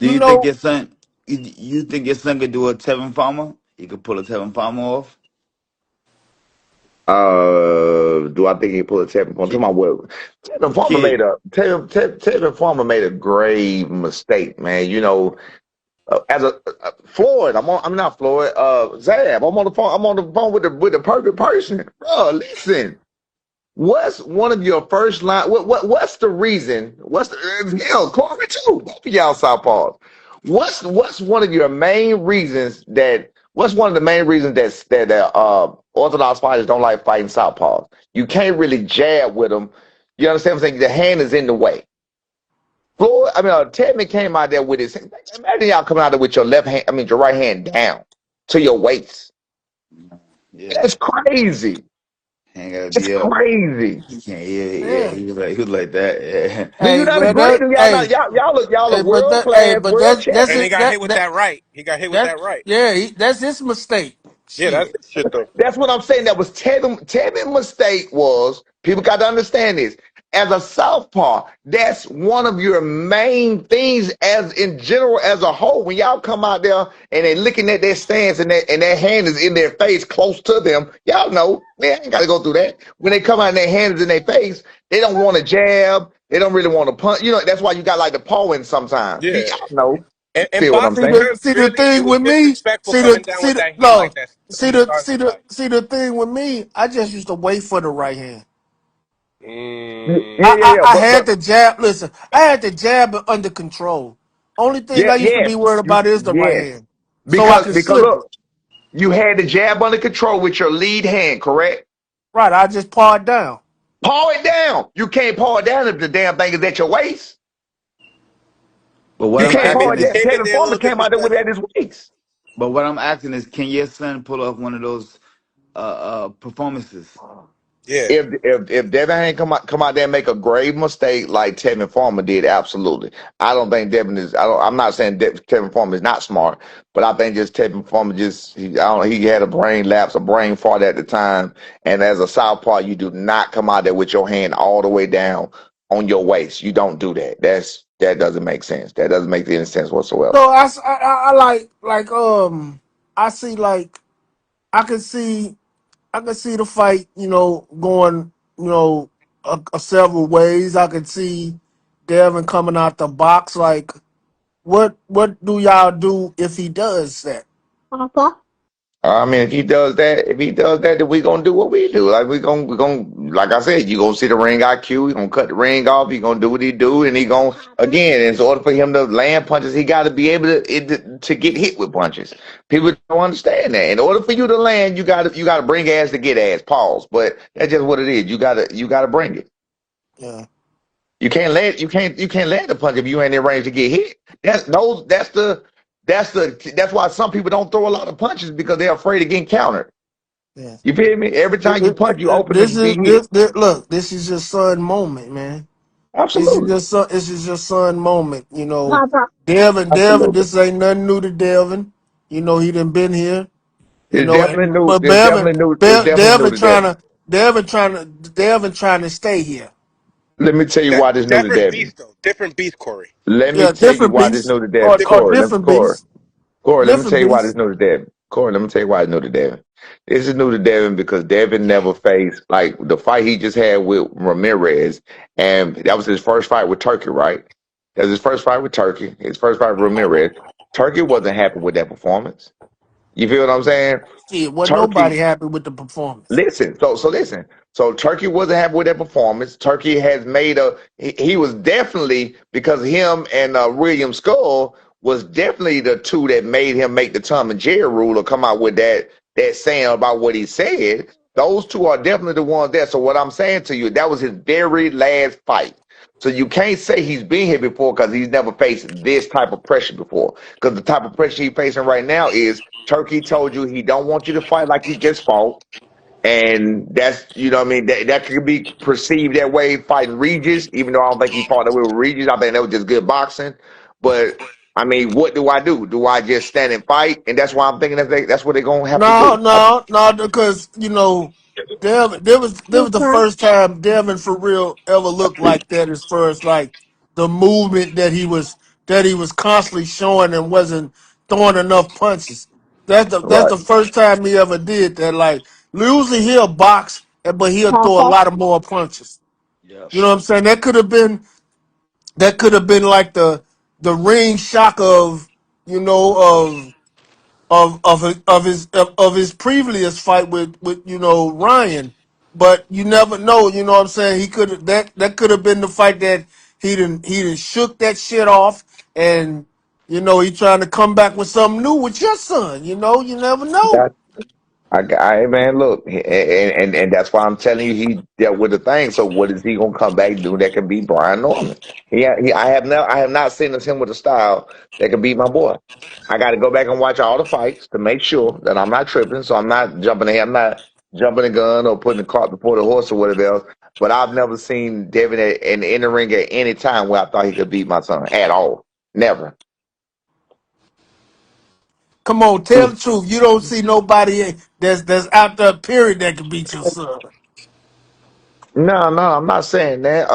Do You you think know, your son? You think your son could do a Tevin Farmer? He could pull a Tevin Farmer off. Do I think he pulled a Tevin Farmer? To Kid, my word, Tevin Farmer kid. Tevin Farmer made a grave mistake, man. You know, as a Floyd, I'm not Floyd. Zab, I'm on the phone. I'm on the phone with the perfect person, bro. Listen, what's one of your first line? What's the reason? What's the hell, Corey too? Both of y'all Southpaws. What's one of your main reasons that? What's one of the main reasons that Orthodox fighters don't like fighting Southpaws? You can't really jab with them. You understand what I'm saying? The hand is in the way. Floyd, Tedman came out there with his. Imagine y'all coming out there with your left hand, your right hand down to your waist. Yeah, That's crazy. ain't gotta It's be up. crazy. He can't. Yeah, yeah. he was like that. Yeah. Do you Hey, not man, agree? Do y'all not? hey, Y'all are hey, but world that, hey, class, but world that's And he it. champions. got hit with that right. He got hit with That, that right. yeah, that's his mistake. Yeah, that's Shit. his shit though. That's what I'm saying. That was Tevin mistake was people got to understand this. As a southpaw, that's one of your main things as in general as a whole. When y'all come out there and they looking at their stance and their hand is in their face close to them, y'all know, man, I ain't gotta go through that. When they come out and their hand is in their face, they don't want to jab, they don't really want to punch. You know, that's why you got like the pawing sometimes. Yeah. Y'all know. And Feel what I'm See boxing saying? the terms, see the really, it thing was with me. disrespectful coming down See with the that hand no. like that from the start of the fight. See the thing with me. I just used to wait for the right hand. Yeah, Mm, yeah, I but had the jab. Listen, I had the jab under control. Only thing yeah, I used to yes, be worried about is the right yes. hand, so I can Because slip look, it. you had the jab under control with your lead hand, correct? Right, I just paw it down. Paw it down. You can't paw it down if the damn thing is at your waist. But what You I'm yeah, can't I paw mean, asking it it is, down. came in Tevin there a Farmer little came out there with it at disrespectful. his waist. can your son pull off one of those performances? Yeah. If Devin Haney come out there and make a grave mistake like Tevin Farmer did, absolutely. I don't think Devin is. I'm not saying Tevin Farmer is not smart, but I think just Tevin Farmer he had a brain lapse, a brain fart at the time. And as a southpaw, you do not come out there with your hand all the way down on your waist. You don't do that. That doesn't make sense. That doesn't make any sense whatsoever. So I like I see like I can see I can see the fight, going, several ways. I can see Devin coming out the box. Like, what do y'all do if he does that? I mean, if he does that, then we gonna do what we do. Like like I said, you gonna see the ring IQ. He gonna cut the ring off. He gonna do what he do, and he gonna again. In order for him to land punches, he got to be able to get hit with punches. People don't understand that. In order for you to land, you gotta bring ass to get ass. Pause. But that's just what it is. You gotta bring it. Yeah. You can't land a punch if you ain't in range to get hit. That's why some people don't throw a lot of punches because they're afraid of getting countered. Yeah. You feel me? Every time you punch, you open to be hit. Look. This is your son moment, man. Absolutely, This is your son moment. Devin. absolutely. This ain't nothing new to Devin. He done been here. It's definitely new. But It's definitely new. It's definitely new to Devin. Devin trying to stay here. Let me tell you why this new to Different Devin. beast though. Different beast, Corey. Let me Yeah, tell you different why this beats new to Devin. Different beast. different Corey, beats, Corey. Let me tell different you why this beats. new to Devin. Corey, let me tell you why it's new to Devin. This is new to Devin because Devin never faced like the fight he just had with Ramirez, and that was his first fight with Turkey, right? That was his first fight with Turkey. His first fight with Ramirez. Turkey wasn't happy with that performance. You feel what I'm saying? Shit, wasn't nobody Turkey, happy with the performance. listen. So listen. So Turkey wasn't happy with that performance. Turkey has made he was definitely because him and William Skull was definitely the two that made him make the Tom and Jerry rule or come out with that saying about what he said. Those two are definitely the ones there. So what I'm saying to you, that was his very last fight. So you can't say he's been here before because he's never faced this type of pressure before. Because the type of pressure he's facing right now is Turkey told you he don't want you to fight like you just fought. And that's, what I mean, that could be perceived that way fighting Regis, even though I don't think he fought that way with Regis. I think that was just good boxing. But I mean, what do I do? Do I just stand and fight? And that's why I'm thinking that's what they're gonna have to No, do. no, no, because Devin. There was the first time Devin for real ever looked like that as far as like the movement that he was that he was constantly showing and wasn't throwing enough punches. That's Right. the first time he ever did that. Like usually he'll box, but he'll throw a Papa. lot of more punches. Yep. You know what I'm saying? That could have been like the ring shock of you know of his previous fight with Ryan, but you never know. You know what I'm saying? He could that could have been the fight that he didn't shook that shit off, and he trying to come back with something new with your son. You never know. Man, look, and that's why I'm telling you, he dealt with the thing. So what is he gonna come back and do that can beat Brian Norman? I have not seen him with a style that can beat my boy. I got to go back and watch all the fights to make sure that I'm not tripping. So I'm not jumping ahead. I'm not jumping the gun or putting the cart before the horse or whatever else. But I've never seen Devin in the ring at any time where I thought he could beat my son at all. Never. Come on, tell the truth. You don't see nobody that's out there period that can beat your son. No, I'm not saying that.